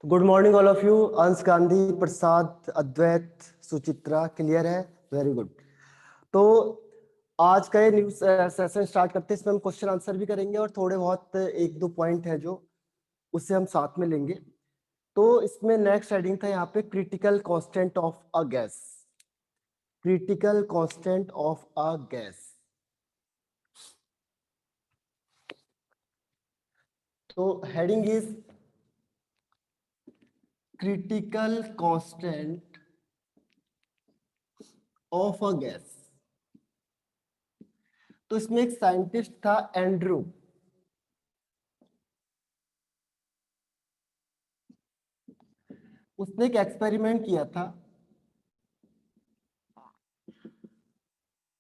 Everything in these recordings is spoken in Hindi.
Good morning all of you. अंश, गांधी, प्रसाद, अद्वैत, सुचित्रा, क्लियर है? Very good. तो आज का ये न्यू सेशन स्टार्ट करते हैं। इसमें हम क्वेश्चन आंसर भी करेंगे और थोड़े बहुत एक दो पॉइंट है जो उससे हम साथ में लेंगे। तो इसमें नेक्स्ट हेडिंग था यहाँ पे critical constant of a gas. Critical constant of a gas. तो heading is critical constant of a gas. तो इसमें एक साइंटिस्ट था एंड्रू। उसने एक एक्सपेरिमेंट किया था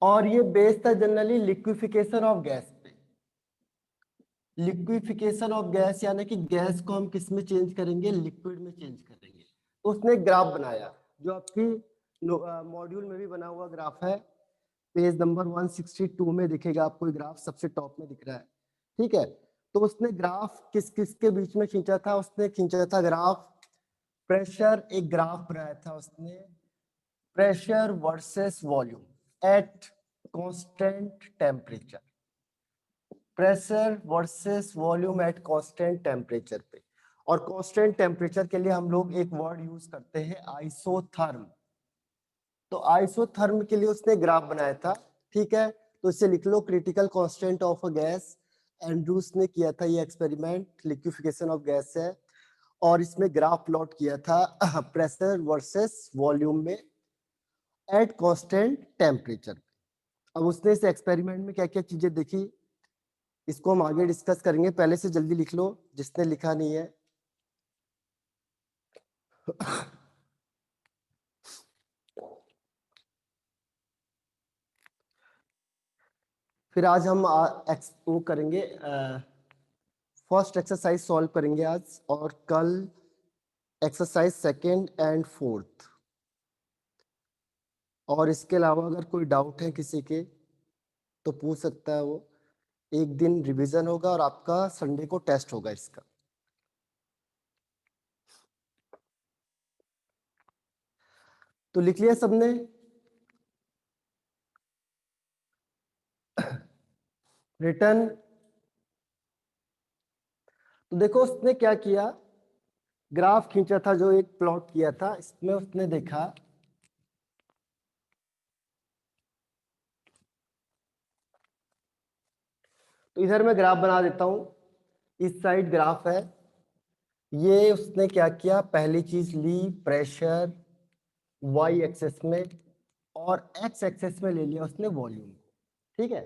और ये बेस्ड था जनरली लिक्विफिकेशन ऑफ गैस पे। लिक्विफिकेशन ऑफ गैस यानी कि गैस को हम किस में चेंज करेंगे? लिक्विड में चेंज करेंगे। तो उसने एक ग्राफ बनाया जो आपकी मॉड्यूल में भी बना हुआ ग्राफ है। पेज नंबर 162 में दिखेगा आपको ग्राफ, सबसे टॉप में दिख रहा है। ठीक है, तो उसने ग्राफ किस किस के बीच में खींचा था? उसने खींचा था ग्राफ प्रेशर। एक ग्राफ बनाया था उसने pressure versus volume at constant temperature. Pressure versus volume at constant temperature पे। और कांस्टेंट टेम्परेचर के लिए हम लोग एक वर्ड यूज करते हैं आइसोथर्म। तो आइसोथर्म के लिए उसने ग्राफ बनाया था। ठीक है, तो इसे लिख लो critical constant of a gas. Andrews ने किया था ये एक्सपेरिमेंट, लिक्विफिकेशन ऑफ गैस है। और इसमें ग्राफ प्लॉट किया था प्रेशर वर्सेस वॉल्यूम में एट कांस्टेंट टेम्परेचर। अब उसने इस एक्सपेरिमेंट में क्या क्या चीजें देखी, इसको हम आगे डिस्कस करेंगे। पहले से जल्दी लिख लो जिसने लिखा नहीं है। फिर आज हम वो करेंगे, फर्स्ट एक्सरसाइज सॉल्व करेंगे आज, और कल एक्सरसाइज सेकेंड एंड फोर्थ। और इसके अलावा अगर कोई डाउट है किसी के तो पूछ सकता है वो। एक दिन रिवीजन होगा और आपका संडे को टेस्ट होगा इसका। तो लिख लिया सबने? रिटर्न। तो देखो उसने क्या किया, ग्राफ खींचा था जो एक प्लॉट किया था। इसमें उसने देखा तो इधर मैं ग्राफ बना देता हूं। इस साइड ग्राफ है। ये उसने क्या किया, पहली चीज ली प्रेशर वाई एक्सेस में और एक्स एक्सेस में ले लिया उसने वॉल्यूम को। ठीक है,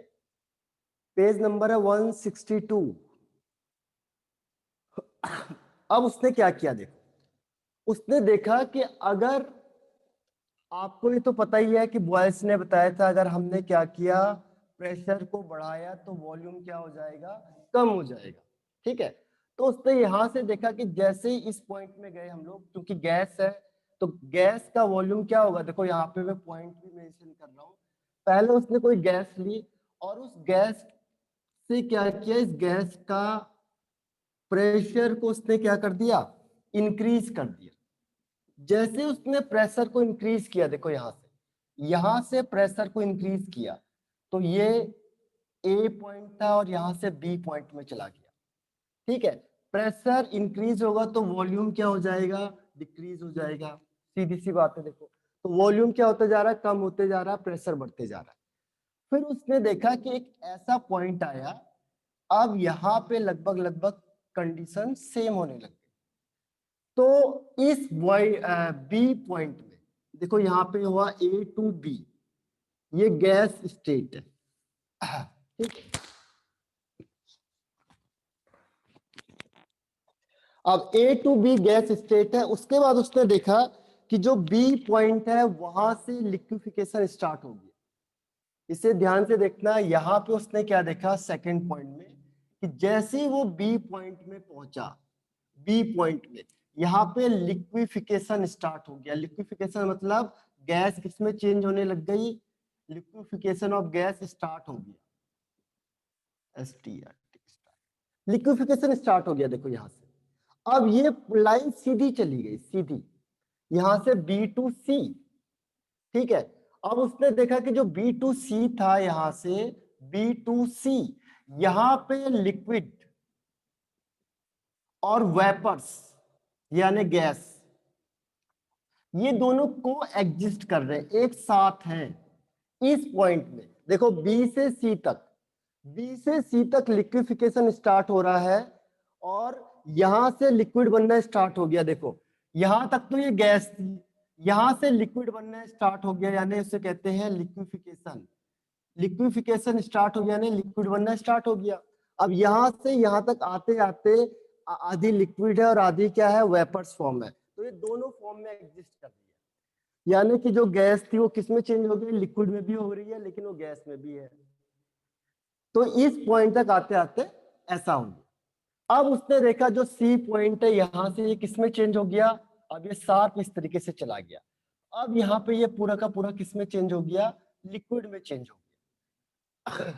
पेज नंबर है 162। अब उसने क्या किया, देखो उसने देखा कि अगर, आपको ये तो पता ही है कि बॉयल्स ने बताया था अगर हमने क्या किया, प्रेशर को बढ़ाया तो वॉल्यूम क्या हो जाएगा? कम हो जाएगा। ठीक है, तो उसने यहां से देखा कि जैसे ही इस पॉइंट में गए हम लोग, क्योंकि गैस है तो गैस का वॉल्यूम क्या होगा? देखो यहाँ पे मैं पॉइंट भी मेंशन कर रहा हूँ। पहले उसने कोई गैस ली और उस गैस से क्या किया, इस गैस का प्रेशर को उसने क्या कर दिया? इंक्रीज कर दिया। जैसे उसने प्रेशर को इंक्रीज किया, देखो यहां से प्रेशर को इंक्रीज किया तो ये ए पॉइंट था और यहां से बी पॉइंट में चला गया। ठीक है, प्रेशर इंक्रीज होगा तो वॉल्यूम क्या हो जाएगा? डिक्रीज हो जाएगा। सीधी सी बात है। देखो तो वॉल्यूम क्या होता जा रहा है? कम होते जा रहा है, प्रेशर बढ़ते जा रहा है। फिर उसने देखा कि एक ऐसा पॉइंट आया, अब यहाँ पे लगभग लगभग कंडीशन सेम होने लग गई। तो इस बी पॉइंट में देखो यहाँ पे हुआ ए टू बी, ये गैस स्टेट है। ठीक है, अब ए टू बी गैस स्टेट है। उसके बाद उसने देखा कि जो बी पॉइंट है वहां से लिक्विफिकेशन स्टार्ट हो गया। इसे ध्यान से देखना, यहाँ पे उसने क्या देखा सेकंड पॉइंट में, कि जैसे ही वो बी पॉइंट में पहुंचा, बी पॉइंट में यहाँ पे लिक्विफिकेशन स्टार्ट हो गया। लिक्विफिकेशन मतलब गैस किसमें चेंज होने लग गई? लिक्विफिकेशन ऑफ गैस स्टार्ट हो गया। STRT। लिक्विफिकेशन स्टार्ट हो गया, देखो यहां से। अब ये लाइन सीधी चली गई, सीधी यहां से बी टू सी, ठीक है। अब उसने देखा कि जो बी टू सी था, यहां से बी टू सी, यहां पे लिक्विड और वेपर्स यानी गैस, ये दोनों को एग्जिस्ट कर रहे हैं, एक साथ हैं इस पॉइंट में। देखो बी से सी तक, बी से सी तक लिक्विफिकेशन स्टार्ट हो रहा है और यहां से लिक्विड बनना स्टार्ट हो गया। देखो यहां तक तो ये गैस थी, यहां से लिक्विड बनना स्टार्ट हो गया, यानी उसे कहते हैं लिक्विफिकेशन। लिक्विफिकेशन स्टार्ट हो गया यानी लिक्विड बनना स्टार्ट हो गया। अब यहां से यहां तक आते आते आधी लिक्विड है और आधी क्या है, वेपर्स फॉर्म है। तो ये दोनों फॉर्म में एग्जिस्ट कर रही है, यानी कि जो गैस थी वो किस में चेंज हो गई, लिक्विड में भी हो रही है, लेकिन वो गैस में भी है। तो इस पॉइंट तक आते आते ऐसा हो गया। अब उसने देखा जो सी पॉइंट है, यहां से ये किस में चेंज हो गया, अब ये शार्प इस तरीके से चला गया। अब यहाँ पे ये पूरा का पूरा किस में चेंज हो गया, लिक्विड में चेंज हो गया।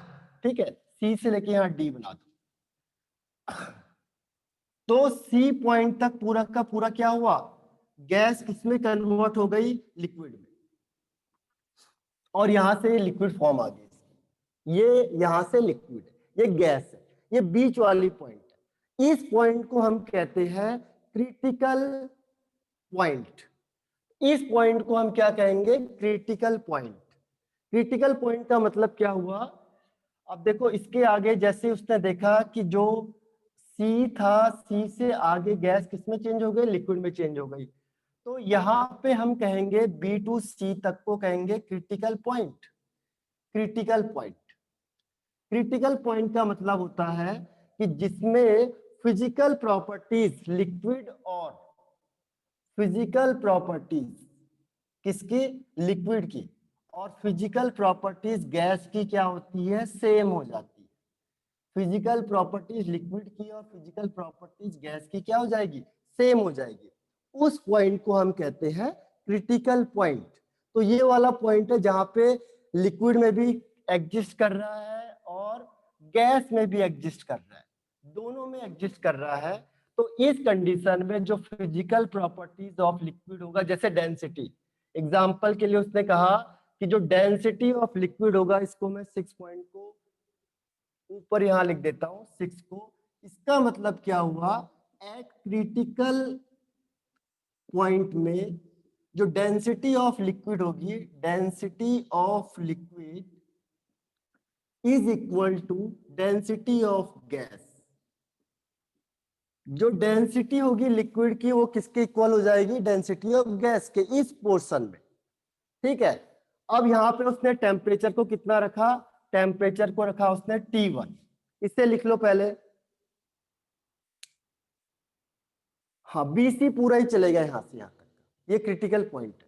ठीक है, सी से लेके यहाँ डी बना दो। तो सी पॉइंट तक पूरा का पूरा क्या हुआ, गैस किसमें कन्वर्ट हो गई, लिक्विड में। और यहां से लिक्विड फॉर्म आ गई, ये यहां से लिक्विड है, ये गैस है, ये बीच वाली पॉइंट है। इस पॉइंट को हम कहते हैं क्रिटिकल पॉइंट। इस पॉइंट को हम क्या कहेंगे, क्रिटिकल पॉइंट। क्रिटिकल पॉइंट का मतलब क्या हुआ, अब देखो इसके आगे जैसे उसने देखा कि जो सी था, सी से आगे गैस किसमें चेंज हो गई, लिक्विड में चेंज हो गई। तो यहाँ पे हम कहेंगे बी टू सी तक को कहेंगे critical point. Critical point, critical point का मतलब होता है कि जिसमें फिजिकल प्रॉपर्टीज लिक्विड और फिजिकल प्रॉपर्टीज किसकी, लिक्विड की, और फिजिकल प्रॉपर्टीज गैस की क्या होती है, सेम हो जाती है। फिजिकल प्रॉपर्टीज लिक्विड की और फिजिकल प्रॉपर्टीज गैस की क्या हो जाएगी, सेम हो जाएगी। उस पॉइंट को हम कहते हैं क्रिटिकल पॉइंट। तो ये वाला पॉइंट है जहां पे लिक्विड में भी एग्जिस्ट कर रहा है और गैस में भी एग्जिस्ट कर रहा है, दोनों में एग्जिस्ट कर रहा है। तो इस कंडीशन में जो फिजिकल प्रॉपर्टीज ऑफ लिक्विड होगा, जैसे डेंसिटी, एग्जांपल के लिए उसने कहा कि जो डेंसिटी ऑफ लिक्विड होगा, इसको मैं 6 पॉइंट को ऊपर यहां लिख देता हूं 6 को। इसका मतलब क्या हुआ, एट क्रिटिकल पॉइंट में जो डेंसिटी ऑफ लिक्विड होगी, density of liquid is equal to density of gas. जो डेंसिटी होगी लिक्विड की वो किसके इक्वल हो जाएगी, डेंसिटी ऑफ गैस के, इस पोर्शन में। ठीक है, अब यहां पे उसने टेम्परेचर को कितना रखा, टेम्परेचर को रखा उसने T1। इसे लिख लो पहले। हाँ, BC पूरा ही चलेगा यहां से यहां तक, ये क्रिटिकल पॉइंट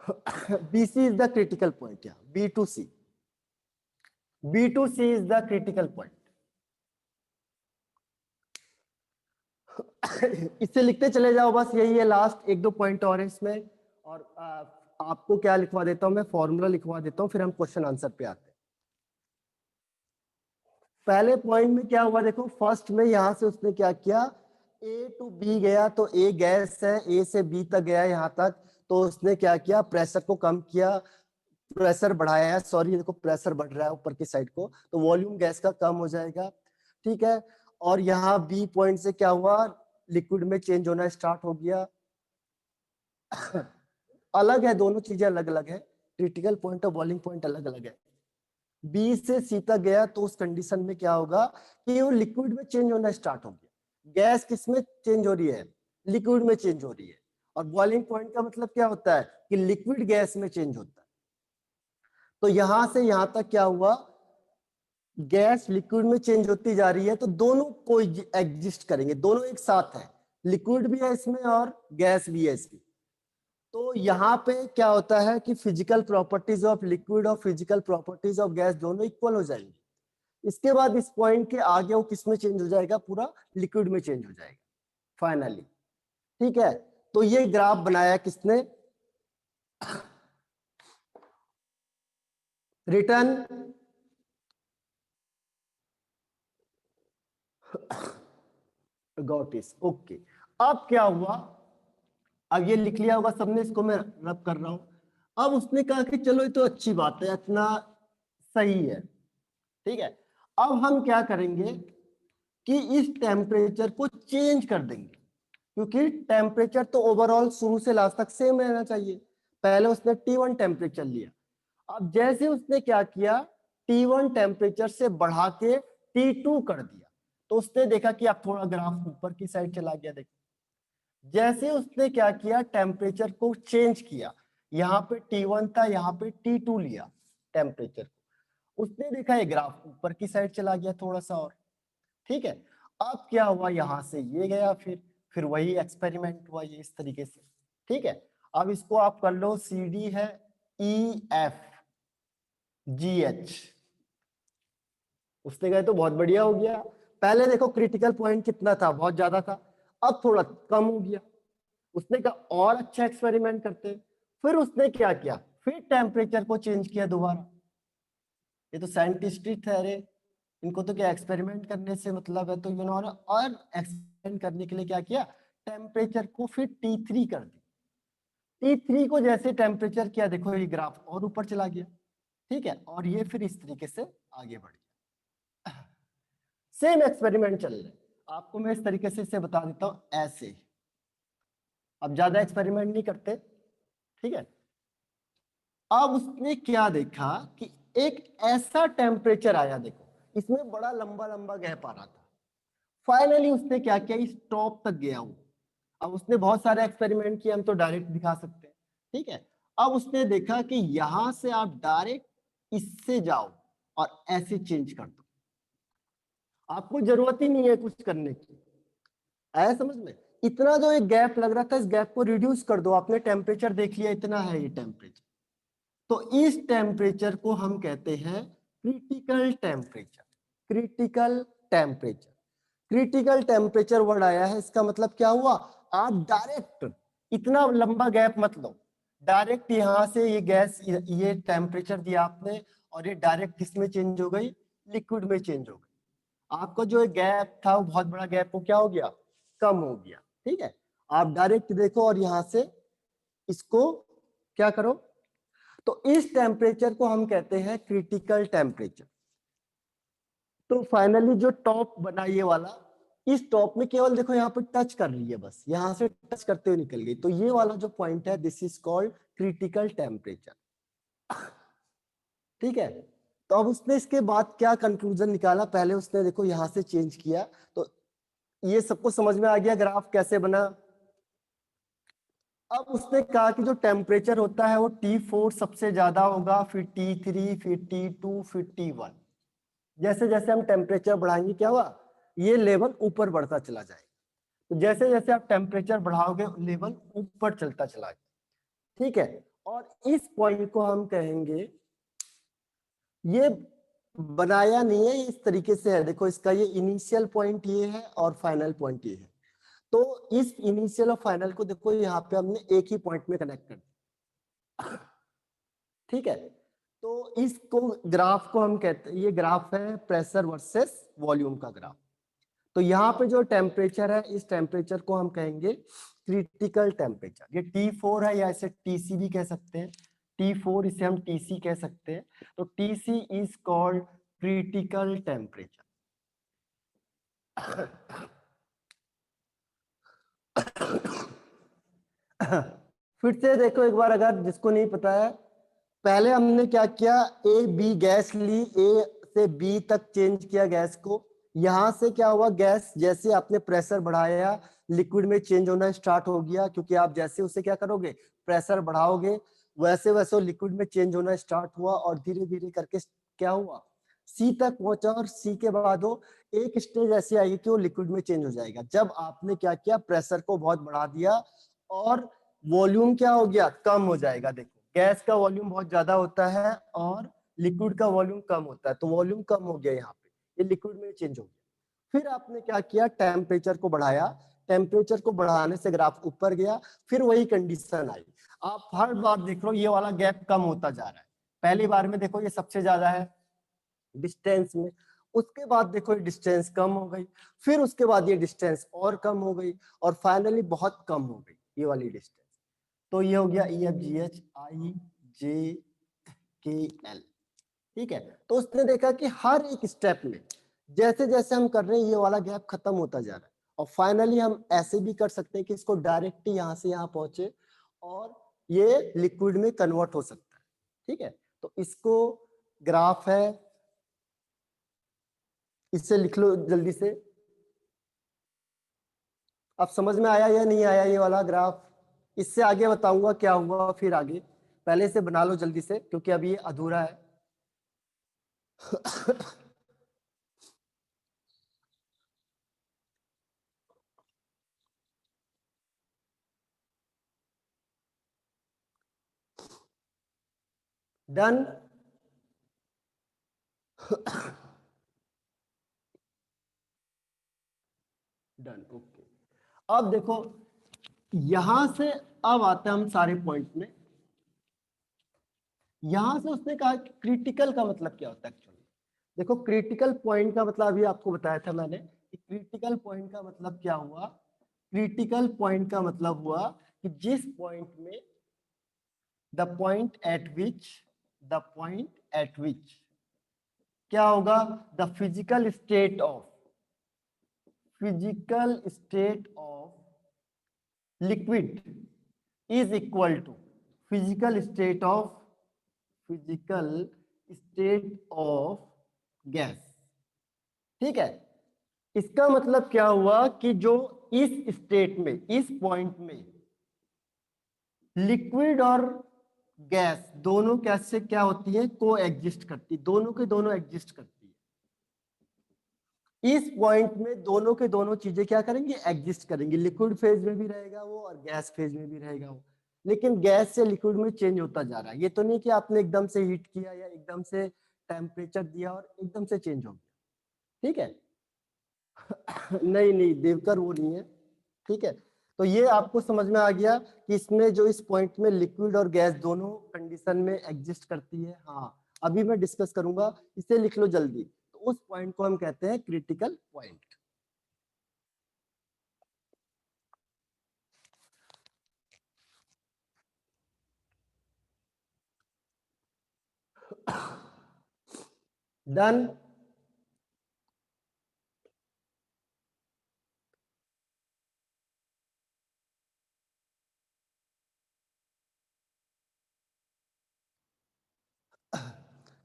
है। BC is the critical point, यहाँ B to C, B to C is the critical point. इसे लिखते चले जाओ, बस यही है, लास्ट एक दो पॉइंट और है इसमें। और आपको क्या लिखवा देता हूं मैं, फॉर्मूला लिखवा देता हूं, फिर हम क्वेश्चन आंसर पे आते हैं। पहले पॉइंट में क्या हुआ, देखो फर्स्ट में यहां से उसने क्या किया, ए टू बी गया, तो ए गैस है, ए से बी तक गया यहां तक, तो उसने क्या किया, प्रेशर को कम किया, प्रेशर बढ़ाया है, सॉरी देखो प्रेशर बढ़ रहा है ऊपर की साइड को, तो वॉल्यूम गैस का कम हो जाएगा। ठीक है, और यहाँ बी पॉइंट से क्या हुआ, लिक्विड में चेंज होना स्टार्ट हो गया। अलग है, दोनों चीजें अलग अलग है, क्रिटिकल पॉइंट और बॉइलिंग पॉइंट अलग अलग है। बी से सी तक गया तो उस कंडीशन में क्या होगा कि वो लिक्विड में चेंज होना स्टार्ट हो गया। गैस किस में चेंज हो रही है, लिक्विड में चेंज हो रही है। और बॉइलिंग पॉइंट का मतलब क्या होता है कि लिक्विड गैस में चेंज होता है। तो यहां से यहां तक क्या हुआ, गैस लिक्विड में चेंज होती जा रही है, तो दोनों को एग्जिस्ट करेंगे, दोनों एक साथ है, लिक्विड भी है इसमें और गैस भी है इसमें। तो यहाँ पे क्या होता है कि फिजिकल प्रॉपर्टीज ऑफ लिक्विड और फिजिकल प्रॉपर्टीज ऑफ गैस दोनों इक्वल हो जाएंगे। इसके बाद इस पॉइंट के आगे वो किस में चेंज हो जाएगा, पूरा लिक्विड में चेंज हो जाएगा फाइनली। ठीक है, तो ये ग्राफ बनाया किसने, रिटर्न गॉटिस, ओके। अब क्या हुआ, अब ये लिख लिया होगा सबने, इसको मैं रब कर रहा हूं। अब उसने कहा कि चलो ये तो अच्छी बात है, इतना सही है, ठीक है। अब हम क्या करेंगे कि इस टेम्परेचर को चेंज कर देंगे, क्योंकि टेम्परेचर तो ओवरऑल शुरू से लास्ट तक सेम रहना चाहिए। पहले उसने T1 टेम्परेचर लिया, अब जैसे उसने क्या किया, T1 टेम्परेचर से बढ़ा के T2 कर दिया, तो उसने देखा कि अब थोड़ा ग्राफ ऊपर की साइड चला गया। देखो जैसे उसने क्या किया, टेम्परेचर को चेंज किया, यहाँ पे T1 था, यहाँ पे T2 लिया टेम्परेचर को, उसने देखा ये ग्राफ ऊपर की साइड चला गया थोड़ा सा और, ठीक है। अब क्या हुआ, यहां से ये गया, फिर वही एक्सपेरिमेंट हुआ ये इस तरीके से, ठीक है। अब इसको आप कर लो, सी डी है EFGH, उसने गए तो बहुत बढ़िया हो गया। पहले देखो क्रिटिकल पॉइंट कितना था, बहुत ज्यादा था, अब थोड़ा कम हो गया। उसने कहा और अच्छा एक्सपेरिमेंट करते, फिर उसने क्या किया, फिर टेम्परेचर को चेंज किया दोबारा। ये तो साइंटिस्ट थे, अरे इनको तो क्या एक्सपेरिमेंट करने से मतलब है, तो इन्होंने और एक्सपेरिमेंट करने के लिए क्या किया, टेम्परेचर को फिर T3 कर दिया। T3 को जैसे टेम्परेचर किया, देखो ये ग्राफ और ऊपर चला गया, ठीक है, और ये फिर इस तरीके से आगे बढ़ गया। सेम एक्सपेरिमेंट चल रहे, आपको मैं इस तरीके से इसे बता देता हूं ऐसे, अब ज्यादा एक्सपेरिमेंट नहीं करते, ठीक है। अब उसने क्या देखा कि एक ऐसा टेम्परेचर आया, देखो इसमें बड़ा लंबा लंबा गैप आ रहा था, फाइनली उसने क्या किया, इस टॉप तक गया वो। अब उसने बहुत सारे एक्सपेरिमेंट किए, हम तो डायरेक्ट दिखा सकते हैं, ठीक है। अब उसने देखा कि यहां से आप डायरेक्ट इससे जाओ और ऐसे चेंज कर दो, आपको जरूरत ही नहीं है कुछ करने की, आया समझ में। इतना जो एक गैप लग रहा था, इस गैप को रिड्यूस कर दो, आपने टेम्परेचर देख लिया, इतना है ये टेम्परेचर, तो इस टेम्परेचर को हम कहते हैं critical temperature. Critical temperature, critical temperature word आया है, इसका मतलब क्या हुआ, आप डायरेक्ट इतना लंबा गैप मत लो, डायरेक्ट यहां से ये गैस, ये टेम्परेचर दिया आपने, और ये डायरेक्ट किसमें चेंज हो गई, लिक्विड में चेंज हो गई। आपका जो गैप था वो बहुत बड़ा गैप, वो क्या हो गया, कम हो गया, ठीक है। आप डायरेक्ट देखो और यहां से इसको क्या करो, तो इस टेम्परेचर को हम कहते हैं क्रिटिकल टेम्परेचर। तो फाइनली जो टॉप बना ये वाला, इस टॉप में केवल देखो यहाँ पे टच कर रही है, बस यहां से टच करते हुए निकल गई, तो ये वाला जो पॉइंट है, this is called critical temperature, ठीक है। तो अब उसने इसके बाद क्या कंक्लूजन निकाला, पहले उसने देखो यहां से चेंज किया, तो ये सबको समझ में आ गया ग्राफ कैसे बना। अब उसने कहा कि जो टेम्परेचर होता है वो T4 सबसे ज्यादा होगा, फिर T3, फिर T2, फिर T1। जैसे जैसे हम टेम्परेचर बढ़ाएंगे क्या हुआ, ये लेवल ऊपर बढ़ता चला जाएगा, तो जैसे जैसे आप टेम्परेचर बढ़ाओगे लेवल ऊपर चलता चला जाएगा, ठीक है। और इस पॉइंट को हम कहेंगे, ये बनाया नहीं है, इस तरीके से है, देखो इसका ये इनिशियल पॉइंट ये है और फाइनल पॉइंट ये है, तो इस इनिशियल और फाइनल को देखो यहाँ पे हमने एक ही पॉइंट में कनेक्ट कर दिया, ठीक है। तो इसको ग्राफ को हम कहते हैं, ये ग्राफ है प्रेशर वर्सेस वॉल्यूम का ग्राफ। तो यहाँ पे जो टेम्परेचर है, इस टेम्परेचर को हम कहेंगे क्रिटिकल टेम्परेचर। ये T4 है, या इसे TC भी कह सकते हैं, T4 इसे हम TC कह सकते हैं, तो TC is called critical temperature. फिर से देखो एक बार, अगर जिसको नहीं पता है, पहले हमने क्या किया, ए बी गैस ली, ए से बी तक चेंज किया गैस को, यहां से क्या हुआ, गैस जैसे आपने प्रेशर बढ़ाया लिक्विड में चेंज होना स्टार्ट हो गया, क्योंकि आप जैसे उसे क्या करोगे, प्रेशर बढ़ाओगे, वैसे वैसे लिक्विड में चेंज होना स्टार्ट हुआ, और धीरे धीरे करके क्या हुआ, सी तक पहुंचा, और सी के बाद वो एक स्टेज ऐसी आएगी कि वो लिक्विड में चेंज हो जाएगा, जब आपने क्या किया, प्रेशर को बहुत बढ़ा दिया और वॉल्यूम क्या हो गया, कम हो जाएगा। देखो गैस का वॉल्यूम बहुत ज्यादा होता है और लिक्विड का वॉल्यूम कम होता है, तो वॉल्यूम कम हो गया, यहाँ पे ये लिक्विड में चेंज हो गया। फिर आपने क्या किया, टेम्परेचर को बढ़ाया, टेम्परेचर को बढ़ाने से ग्राफ ऊपर गया, फिर वही कंडीशन आई। आप हर बार देख लो ये वाला गैप कम होता जा रहा है, पहली बार में देखो ये सबसे ज्यादा है डिस्टेंस में, उसके बाद देखो ये डिस्टेंस कम हो गई, फिर उसके बाद ये डिस्टेंस और कम हो गई, और फाइनली बहुत कम हो गई ये वाली डिस्टेंस। तो ये हो गया E F G H I जे के एल। ठीक है, तो उसने देखा कि हर एक स्टेप में जैसे जैसे हम कर रहे हैं ये वाला गैप खत्म होता जा रहा है, और फाइनली हम ऐसे भी कर सकते हैं कि इसको डायरेक्ट यहाँ से यहाँ पहुंचे और ये लिक्विड में कन्वर्ट हो सकता है। ठीक है, तो इसको ग्राफ है, इससे लिख लो जल्दी से। अब समझ में आया या नहीं आया ये वाला ग्राफ? इससे आगे बताऊंगा क्या हुआ फिर आगे, पहले से बना लो जल्दी से क्योंकि अभी ये अधूरा है। डन। Done, okay. अब देखो यहां से अब आते हैं हम सारे पॉइंट में। यहां से उसने कहा कि क्रिटिकल का मतलब क्या होता है एक्चुअली। देखो क्रिटिकल पॉइंट का मतलब अभी आपको बताया था मैंने कि क्रिटिकल पॉइंट का मतलब क्या हुआ। क्रिटिकल पॉइंट का मतलब हुआ कि जिस पॉइंट में द पॉइंट एट विच क्या होगा, the physical state of liquid is equal to physical state of gas. ठीक है, इसका मतलब क्या हुआ कि जो इस स्टेट में, इस पॉइंट में लिक्विड और गैस दोनों कैसे क्या होती है, को एग्जिस्ट करती, दोनों के दोनों एग्जिस्ट करती है। इस पॉइंट में दोनों के दोनों चीजें क्या करेंगी, एग्जिस्ट करेंगी। लिक्विड फेज में भी रहेगा वो और गैस फेज में भी रहेगा वो, लेकिन गैस से लिक्विड में चेंज होता जा रहा है। ये तो नहीं कि आपने एकदम से हीट किया या एकदम से टेम्परेचर दिया और एकदम से चेंज हो गया। ठीक है। नहीं नहीं देवकर वो नहीं है। ठीक है, तो ये आपको समझ में आ गया कि इसमें जो इस पॉइंट में लिक्विड और गैस दोनों कंडीशन में एग्जिस्ट करती है। हाँ, अभी मैं डिस्कस करूंगा, इसे लिख लो जल्दी। तो उस पॉइंट को हम कहते हैं क्रिटिकल पॉइंट। डन।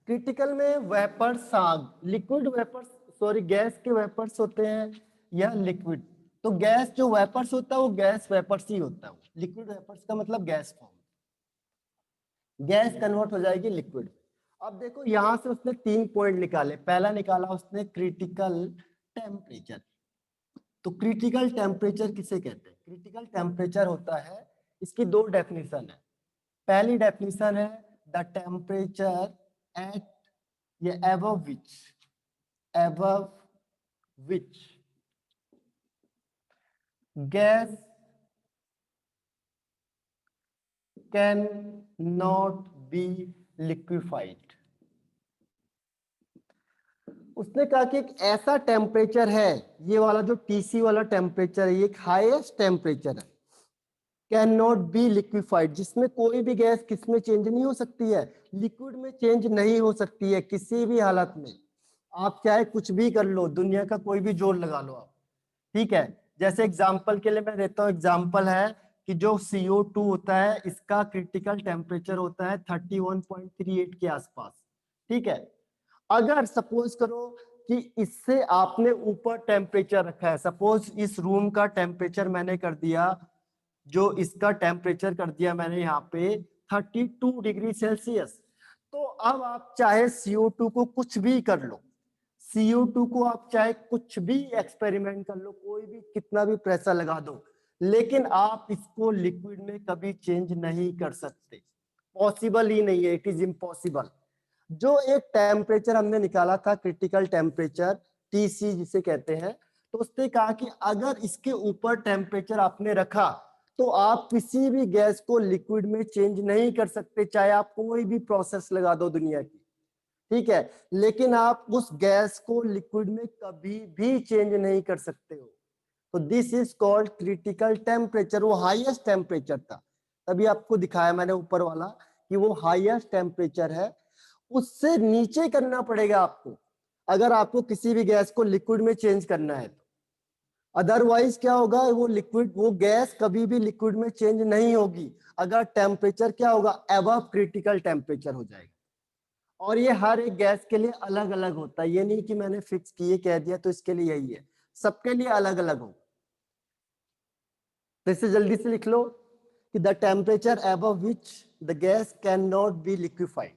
क्रिटिकल में vapours, liquid vapours, sorry gas के वेपर्स होते हैं या लिक्विड। तो गैस जो वेपर्स होता है वो गैस वेपर्स ही होता है। लिक्विड वेपर्स का मतलब गैस फॉर्म, गैस कन्वर्ट हो जाएगी लिक्विड। अब देखो यहां से उसने 3 पॉइंट निकाले। पहला निकाला उसने क्रिटिकल टेम्परेचर। तो क्रिटिकल टेम्परेचर किसे कहते हैं? क्रिटिकल टेम्परेचर होता है, इसकी 2 डेफिनेशन है। पहली डेफिनेशन है द टेम्परेचर एट ये above which gas can not be liquefied। उसने कहा कि एक ऐसा टेम्परेचर है, ये वाला जो टीसी वाला टेम्परेचर है, ये एक हाईएस्ट टेम्परेचर है, कैन नॉट बी लिक्विफाइड, जिसमें कोई भी गैस किसमें चेंज नहीं हो सकती है, लिक्विड में चेंज नहीं हो सकती है किसी भी हालत में। आप चाहे कुछ भी कर लो, दुनिया का कोई भी जोर लगा लो आप। ठीक है, जैसे एग्जांपल के लिए मैं देता हूँ, एग्जांपल है कि जो CO2 होता है इसका क्रिटिकल टेम्परेचर होता है 31.38 के आसपास। ठीक है, अगर सपोज करो कि इससे आपने ऊपर टेम्परेचर रखा है, सपोज इस रूम का टेम्परेचर मैंने कर दिया, जो इसका टेम्परेचर कर दिया मैंने यहाँ पे 32 डिग्री सेल्सियस। तो अब आप चाहे CO2 को कुछ भी कर लो, CO2 को आप चाहे कुछ भी एक्सपेरिमेंट कर लो, कोई भी कितना भी प्रेशर लगा दो, लेकिन आप इसको लिक्विड में कभी चेंज नहीं कर सकते। पॉसिबल ही नहीं है, इट इज इम्पॉसिबल। जो एक टेम्परेचर हमने निकाला था क्रिटिकल टेम्परेचर TC जिसे कहते हैं, तो उसने कहा कि अगर इसके ऊपर टेम्परेचर आपने रखा तो आप किसी भी गैस को लिक्विड में चेंज नहीं कर सकते, चाहे आप कोई भी प्रोसेस लगा दो दुनिया की। ठीक है, लेकिन आप उस गैस को लिक्विड में कभी भी चेंज नहीं कर सकते हो। तो this is called critical temperature. वो हाईएस्ट टेम्परेचर था, तभी आपको दिखाया मैंने ऊपर वाला कि वो हाईएस्ट टेम्परेचर है, उससे नीचे करना पड़ेगा आपको अगर आपको किसी भी गैस को लिक्विड में चेंज करना है तो। अदरवाइज क्या होगा, वो लिक्विड, वो गैस कभी भी लिक्विड में चेंज नहीं होगी अगर टेम्परेचर क्या होगा, अबव क्रिटिकल टेम्परेचर हो जाएगा। और ये हर एक गैस के लिए अलग अलग होता है, ये नहीं कि मैंने फिक्स किए कह दिया तो इसके लिए यही है, सबके लिए अलग अलग होगा। तो इसे जल्दी से लिख लो कि the temperature above which the gas can not be liquefied.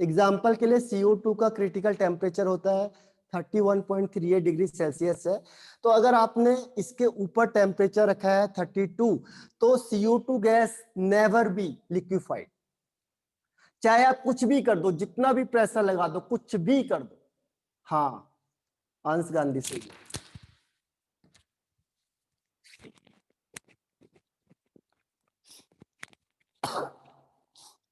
Example के लिए CO2 का क्रिटिकल टेम्परेचर होता है 31.38 डिग्री सेल्सियस है। तो अगर आपने इसके ऊपर टेम्परेचर रखा है 32, तो CO2 gas never be liquefied. चाहे आप कुछ भी कर दो, जितना भी प्रेशर लगा दो, कुछ भी कर दो। हाँ, अंश गांधी से।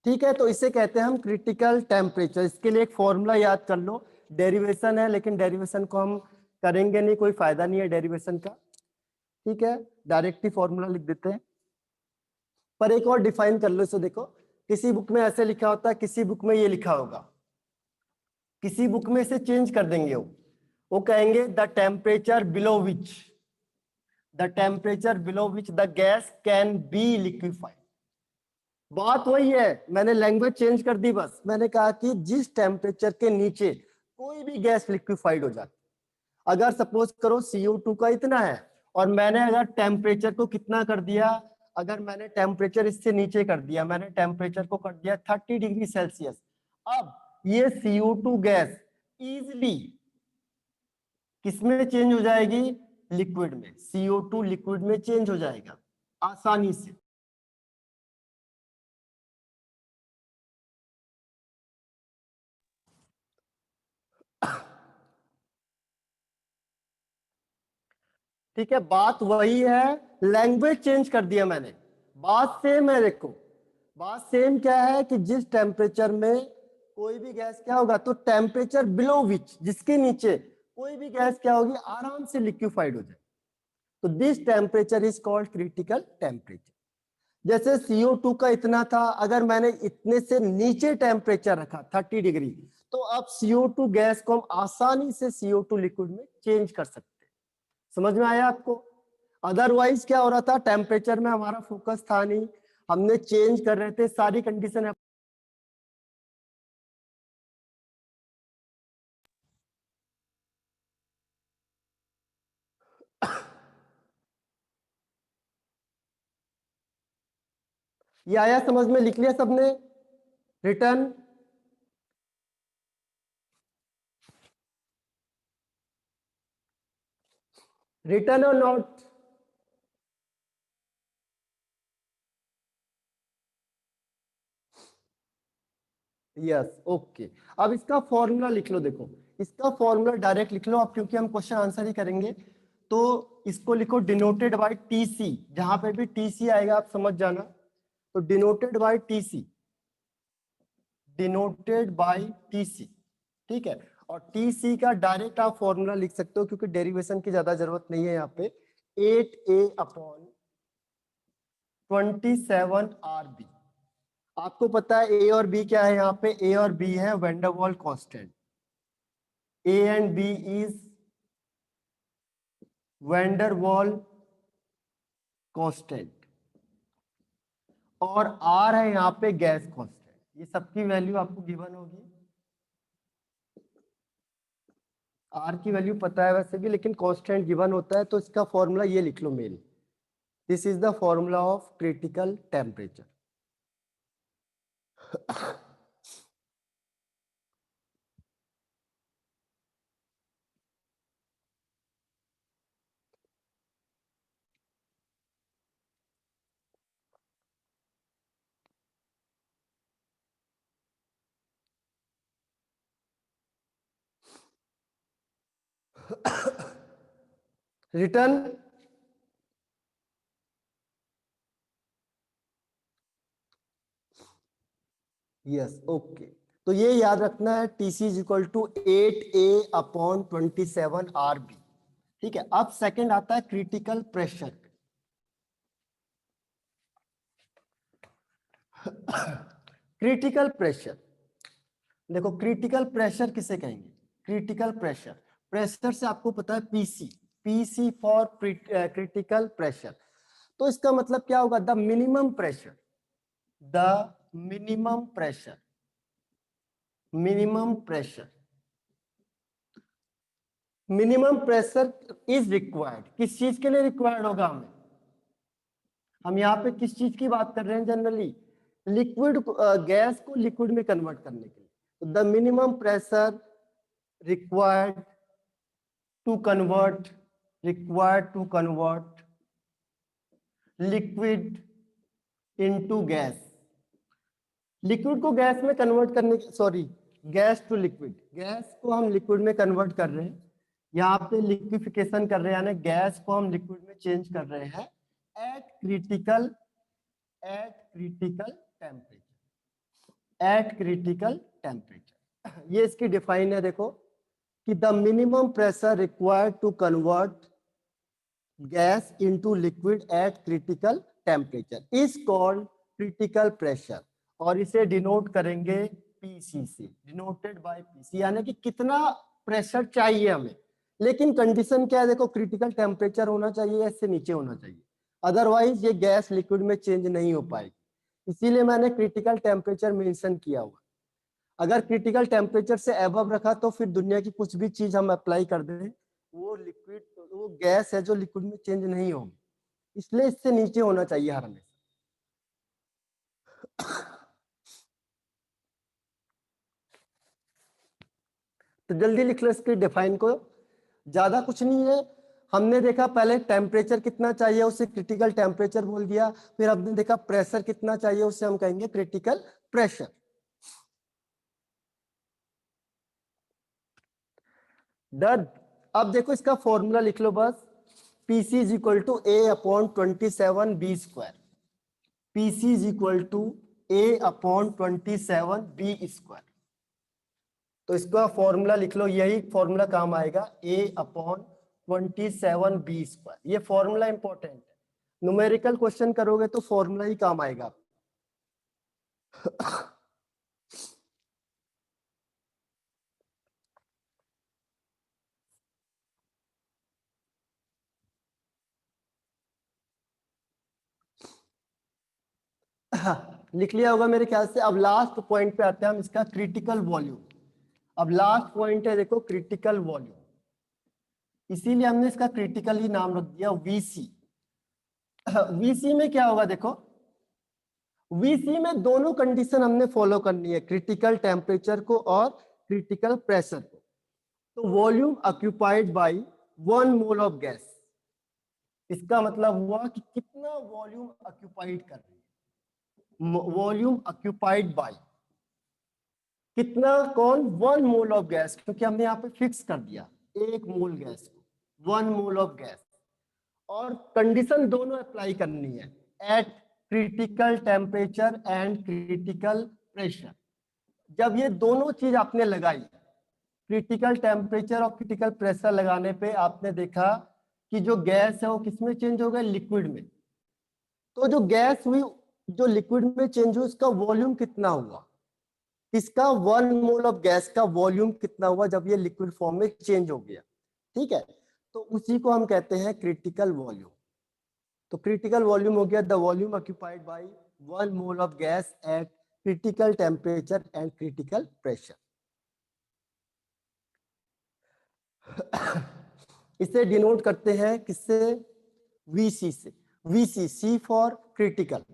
ठीक है, तो इसे कहते हैं हम क्रिटिकल टेम्परेचर। इसके लिए एक फॉर्मूला याद कर लो, डेरिवेशन है लेकिन डेरिवेशन को हम करेंगे नहीं, कोई फायदा नहीं है डेरिवेशन का। ठीक है, डायरेक्ट ही फॉर्मूला लिख देते हैं, पर एक और डिफाइन कर लो इसे। देखो, किसी बुक में ऐसे लिखा होता है, किसी बुक में ये लिखा होगा, किसी बुक में इसे चेंज कर देंगे। वो कहेंगे the temperature below which, the temperature below which the gas can be liquefied. बात वही है, मैंने लैंग्वेज चेंज कर दी बस। मैंने कहा कि जिस टेम्परेचर के नीचे कोई भी गैस लिक्विफाइड हो जाती। अगर सपोज करो CO2 का इतना है और मैंने अगर टेम्परेचर को कितना कर दिया, अगर मैंने टेम्परेचर इससे नीचे कर दिया, मैंने टेम्परेचर को कर दिया 30 डिग्री सेल्सियस, अब ये CO2 गैस इजिली किसमें चेंज हो जाएगी, लिक्विड में। CO2 लिक्विड में चेंज हो जाएगा आसानी से। ठीक है, बात वही है, लैंग्वेज चेंज कर दिया मैंने, बात सेम है। देखो, बात सेम क्या है कि जिस टेम्परेचर में कोई भी गैस क्या होगा, तो टेम्परेचर बिलो विच, जिसके नीचे कोई भी गैस क्या होगी, आराम से लिक्विफाइड हो जाए। तो this temperature is called critical temperature. जैसे CO2 का इतना था, अगर मैंने इतने से नीचे टेम्परेचर रखा 30 डिग्री, तो अब CO2 गैस को हम आसानी से CO2 लिक्विड में चेंज कर सकते हैं। समझ में आया आपको? अदरवाइज क्या हो रहा था, टेम्परेचर में हमारा फोकस था नहीं, हमने चेंज कर रहे थे सारी कंडीशन। ये आया समझ में? लिख लिया सबने? रिटर्न? रिटर्न और नोट? Yes, okay. अब इसका फॉर्मूला लिख लो। देखो, इसका फॉर्मूला डायरेक्ट लिख लो अब, क्योंकि हम क्वेश्चन आंसर ही करेंगे। तो इसको लिखो डिनोटेड बाय TC, जहां पे भी TC आएगा आप समझ जाना। तो denoted by TC, denoted by TC। ठीक है, और TC का डायरेक्ट आप फॉर्मूला लिख सकते हो, क्योंकि डेरिवेशन की ज्यादा जरूरत नहीं है यहाँ पे। 8A/27RB। आपको पता है ए और बी क्या है, यहाँ पे ए और बी है Van der Waal constant. A and B is Van der Waal constant, और आर है यहाँ पे गैस कांस्टेंट। ये सबकी वैल्यू आपको गिवन होगी। आर की वैल्यू पता है वैसे भी, लेकिन कांस्टेंट गिवन होता है, तो इसका फॉर्मूला ये लिख लो main. This is the formula of critical temperature. Return? Yes, okay. तो ये याद रखना है, TC is equal to 8A/27 RB। ठीक है, अब सेकंड आता है क्रिटिकल प्रेशर। क्रिटिकल प्रेशर, देखो क्रिटिकल प्रेशर किसे कहेंगे? क्रिटिकल प्रेशर, प्रेशर से आपको पता है PC, PC for critical pressure. तो इसका मतलब क्या होगा? The minimum pressure, the minimum pressure, minimum pressure, minimum pressure is required. किस चीज के लिए रिक्वायर्ड होगा हमें? हम यहाँ पे किस चीज की बात कर रहे हैं? जनरली लिक्विड, गैस को लिक्विड में कन्वर्ट करने के लिए। The minimum pressure required to convert, required to convert liquid into gas. Liquid को गैस में कन्वर्ट करने, sorry, gas to liquid, gas को हम लिक्विड में कन्वर्ट कर रहे हैं। यहाँ पे लिक्विफिकेशन कर रहे हैं, यानी गैस को हम लिक्विड में चेंज कर रहे हैं at critical, at critical temperature, at critical temperature. ये इसकी डिफाइन है, देखो कि the minimum pressure required to convert gas into liquid at critical temperature is called critical pressure, और इसे डिनोट करेंगे पीसी से, डिनोटेड बाय पीसी, यानी कि कितना प्रेशर चाहिए हमें। लेकिन कंडीशन क्या है? देखो क्रिटिकल टेम्परेचर होना चाहिए, इससे नीचे होना चाहिए, अदरवाइज ये गैस लिक्विड में चेंज नहीं हो पाएगी। इसीलिए मैंने क्रिटिकल टेम्परेचर मेंशन किया हुआ। अगर क्रिटिकल टेम्परेचर से अबव रखा तो फिर दुनिया की कुछ भी चीज हम अप्लाई कर दें, वो लिक्विड, वो गैस है जो लिक्विड में चेंज नहीं होगी। इसलिए इससे नीचे होना चाहिए हर हमेशा। तो जल्दी लिख लो इसके डिफाइन को, ज्यादा कुछ नहीं है। हमने देखा पहले टेम्परेचर कितना चाहिए, उसे क्रिटिकल टेम्परेचर बोल दिया। फिर हमने देखा प्रेशर कितना चाहिए, उसे हम कहेंगे क्रिटिकल प्रेशर। डन। अब देखो इसका फॉर्मूला लिख लो बस, PC is equal to A/27B²। PC is equal to A/27B²। तो इसका फॉर्मूला लिख लो, यही फॉर्मूला काम आएगा, A/27B²। ये फॉर्मूला इंपॉर्टेंट है, न्यूमेरिकल क्वेश्चन करोगे तो फॉर्मूला ही काम आएगा। लिख लिया होगा मेरे ख्याल से। अब लास्ट पॉइंट पे आते हैं हम, इसका क्रिटिकल वॉल्यूम। अब लास्ट पॉइंट है, देखो क्रिटिकल वॉल्यूम, इसीलिए हमने इसका क्रिटिकल ही नाम रख दिया वीसी। वीसी में क्या होगा? देखो वीसी में दोनों कंडीशन हमने फॉलो करनी है, क्रिटिकल टेम्परेचर को और क्रिटिकल प्रेशर को। तो volume occupied by 1 mole of gas, इसका मतलब हुआ कि कितना वॉल्यूम ऑक्यूपाइड कर रही है, वॉल्यूम ऑक्यूपाइड बाय कितना, कौन? 1 मोल ऑफ गैस, क्योंकि हमने यहाँ पे फिक्स कर दिया 1 मोल गैस को, 1 मोल ऑफ गैस। और कंडीशन दोनों अप्लाई करनी है, eight critical temperature and critical pressure. जब ये दोनों चीज आपने लगाई, क्रिटिकल टेम्परेचर और क्रिटिकल प्रेशर लगाने पे आपने देखा कि जो गैस है वो किसमें चेंज हो गया? लिक्विड में। तो जो गैस हुई, जो लिक्विड में चेंज हुई, उसका वॉल्यूम कितना हुआ? इसका 1 मोल ऑफ गैस का वॉल्यूम कितना हुआ जब ये लिक्विड फॉर्म में चेंज हो गया? ठीक है, तो उसी को हम कहते हैं क्रिटिकल वॉल्यूम। तो क्रिटिकल वॉल्यूम हो गया the volume occupied by 1 mole of gas at critical temperature and critical pressure. इसे डिनोट करते हैं किससे? वीसी से। वीसी, सी फॉर क्रिटिकल,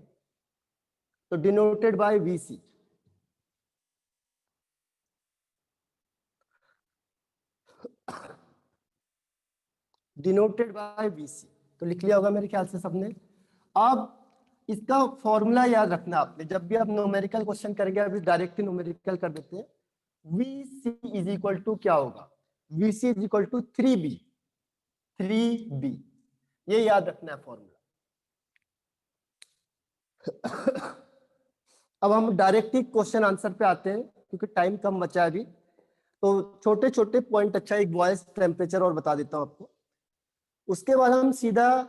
तो denoted by VC. Denoted by VC, तो लिख लिया होगा मेरे ख्याल से सबने। अब इसका फॉर्मूला याद रखना आपने, जब भी आप न्यूमेरिकल क्वेश्चन करेंगे, अभी डायरेक्ट न्यूमेरिकल कर देते हैं। वीसी इज इक्वल टू क्या होगा? VC is equal to 3B, 3B, ये याद रखना है फॉर्मूला। अब हम डायरेक्ट ही क्वेश्चन आंसर पे आते हैं क्योंकि टाइम कम बचा है अभी। तो छोटे छोटे पॉइंट, अच्छा एक बॉयज टेम्परेचर और बता देता हूँ आपको, उसके बाद हम सीधा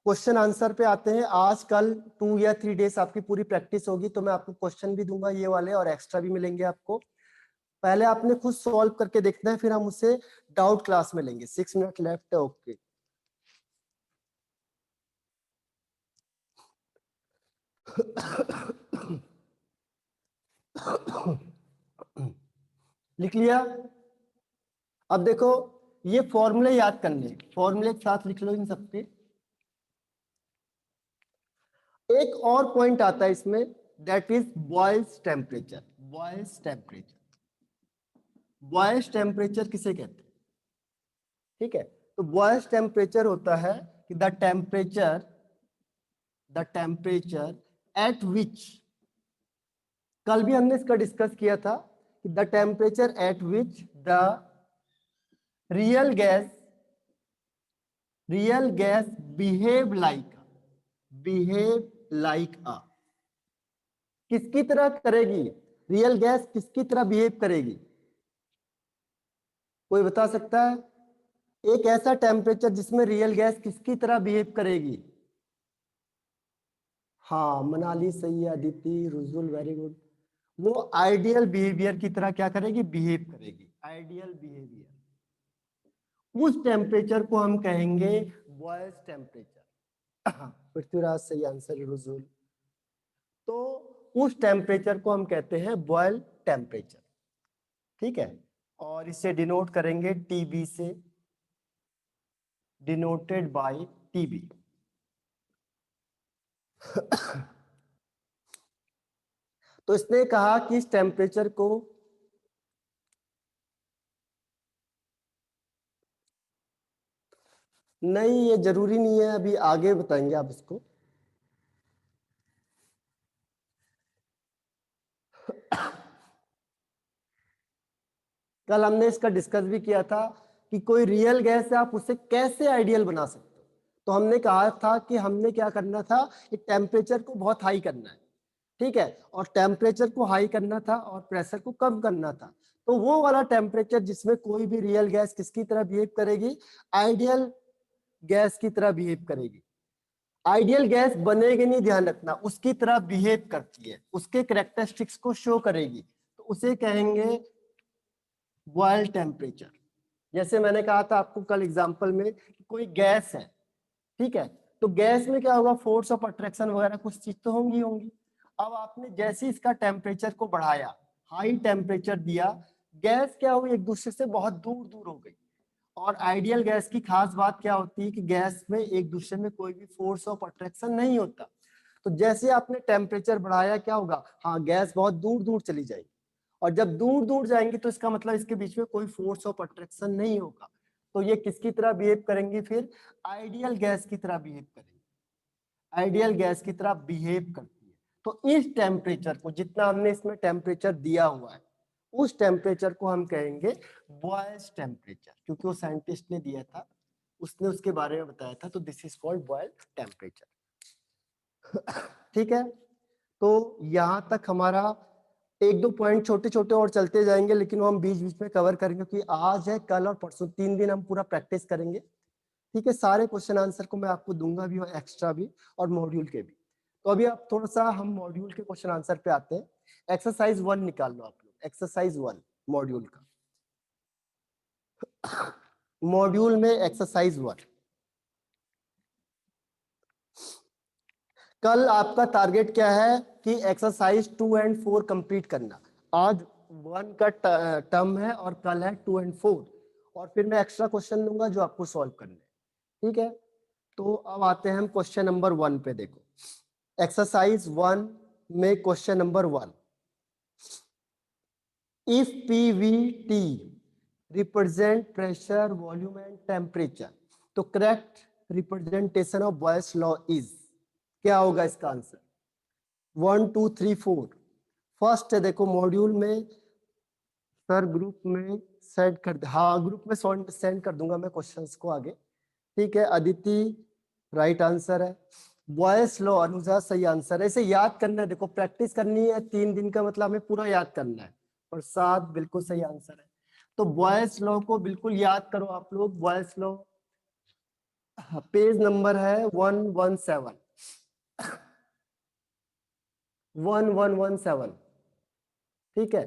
क्वेश्चन आंसर पे आते हैं। आज कल 2 या 3 डेज आपकी पूरी प्रैक्टिस होगी, तो मैं आपको क्वेश्चन भी दूंगा ये वाले और एक्स्ट्रा भी मिलेंगे आपको। पहले आपने खुद सॉल्व करके देखना है, फिर हम उससे डाउट क्लास में लेंगे। 6 मिनट लेफ्ट है, ओके। लिख लिया? अब देखो, ये फॉर्मूले याद करने, फॉर्मूले के साथ लिख लो इन सबके। एक और पॉइंट आता है इसमें, that is boils temperature. Boils temperature, boils temperature किसे कहते हैं? ठीक है, तो बॉयल्स टेम्परेचर होता है कि द टेम्परेचर एट विच, कल भी हमने इसका डिस्कस किया था कि the temperature at which the real gas behave like अ, किसकी तरह करेगी? रियल गैस किसकी तरह बिहेव करेगी? कोई बता सकता है? एक ऐसा टेम्परेचर जिसमें रियल गैस किसकी तरह बिहेव करेगी? हाँ, मनाली सही है, अदिति, रुजुल, वेरी गुड। वो आइडियल बिहेवियर की तरह क्या करेगी? बिहेव करेगी, आइडियल बिहेवियर। उस टेम्परेचर को हम कहेंगे बॉयल्स टेम्परेचर। पृथ्वीराज सही आंसर, रुजुल। तो उस टेम्परेचर को हम कहते हैं बॉयल टेम्परेचर, ठीक है। और इसे डिनोट करेंगे टीबी से, डिनोटेड बाय टीबी। तो इसने कहा कि इस टेम्परेचर को नहीं, ये जरूरी नहीं है, अभी आगे बताएंगे आप इसको। कल हमने इसका डिस्कस भी किया था कि कोई रियल गैस है, आप उसे कैसे आइडियल बना सकते हो। तो हमने कहा था कि हमने क्या करना था, कि टेम्परेचर को बहुत हाई करना है, ठीक है, और टेम्परेचर को हाई करना था और प्रेशर को कम करना था। तो वो वाला टेम्परेचर जिसमें कोई भी रियल गैस किसकी तरह बिहेव करेगी? आइडियल गैस की तरह बिहेव करेगी। आइडियल गैस बनेगी नहीं, ध्यान रखना, उसकी तरह बिहेव करती है, उसके कैरेक्टरिस्टिक्स को शो करेगी, तो उसे कहेंगे बॉयल टेम्परेचर। जैसे मैंने कहा था आपको कल एग्जांपल में कि कोई गैस है, ठीक है, तो गैस में क्या होगा? फोर्स ऑफ अट्रैक्शन वगैरह कुछ चीज तो होंगी। अब आपने जैसे इसका टेम्परेचर को बढ़ाया, हाई टेम्परेचर दिया, गैस क्या हुई? एक दूसरे से बहुत दूर दूर हो गई। और आइडियल गैस की खास बात क्या होती है कि गैस में एक दूसरे में कोई भी फोर्स ऑफ अट्रैक्शन नहीं होता। तो जैसे आपने टेम्परेचर बढ़ाया, क्या होगा? हाँ, गैस बहुत दूर दूर चली जाएगी, और जब दूर दूर जाएंगी तो इसका मतलब इसके बीच में कोई फोर्स ऑफ अट्रैक्शन नहीं होगा। तो ये किसकी तरह बिहेव करेंगी? फिर आइडियल गैस की तरह बिहेव करेंगी, आइडियल गैस की तरह बिहेव करती है। तो इस टेम्परेचर को, जितना हमने इसमें टेम्परेचर दिया हुआ है, उस टेम्परेचर को हम कहेंगे बॉयल्स टेम्परेचर, क्योंकि वो साइंटिस्ट ने दिया था, उसने उसके बारे में बताया था। तो this is called Boyle temperature, ठीक है। तो यहां तक हमारा एक दो पॉइंट छोटे छोटे और चलते जाएंगे, लेकिन वो हम बीच बीच में कवर करेंगे, क्योंकि आज है, कल और परसों 3 दिन हम पूरा प्रैक्टिस करेंगे, ठीक है। सारे क्वेश्चन आंसर को मैं आपको दूंगा भी और एक्स्ट्रा भी, और मॉड्यूल के भी। तो अभी आप थोड़ा सा हम मॉड्यूल के क्वेश्चन आंसर पे आते हैं। एक्सरसाइज 1 निकाल लो आप लोग, एक्सरसाइज 1 मॉड्यूल का, मॉड्यूल में एक्सरसाइज 1। कल आपका टारगेट क्या है कि एक्सरसाइज 2 एंड 4 कंप्लीट करना। आज 1 का टर्म है और कल है 2 एंड 4, और फिर मैं एक्स्ट्रा क्वेश्चन दूंगा जो आपको सॉल्व करने हैं, ठीक है। तो अब आते हैं हम क्वेश्चन नंबर 1 पे। देखो, एक्सरसाइज 1 में question number 1, if PVT represent pressure, volume and temperature, तो correct representation of Boyle's law is, क्या होगा इसका आंसर? 1 2 3 4। फर्स्ट है, देखो मॉड्यूल में सर ग्रुप में सेंड कर, हाँ ग्रुप में सेंड कर दूंगा मैं क्वेश्चंस को आगे, ठीक है। अदिति राइट आंसर है। बॉयस लॉ अनुसार सही आंसर है। इसे याद करना है, देखो प्रैक्टिस करनी है, 3 दिन का मतलब हमें पूरा याद करना है। और 7 बिल्कुल सही आंसर है। तो बॉयस लॉ को बिल्कुल याद करो आप लोग। बॉयस लॉ पेज नंबर है 117, 1117। ठीक है।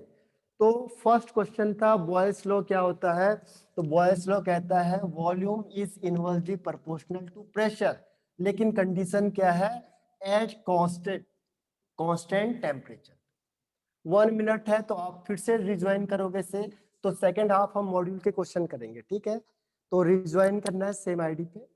तो फर्स्ट क्वेश्चन था बॉयस लॉ क्या होता है। तो बॉयस लॉ कहता है volume is inversely proportional to pressure, लेकिन कंडीशन क्या है, at constant constant temperature. 1 minute है तो आप फिर से रिज्वाइन करोगे से, तो सेकंड हाफ हम मॉड्यूल के क्वेश्चन करेंगे। ठीक है, तो रिज्वाइन करना है सेम आईडी पे।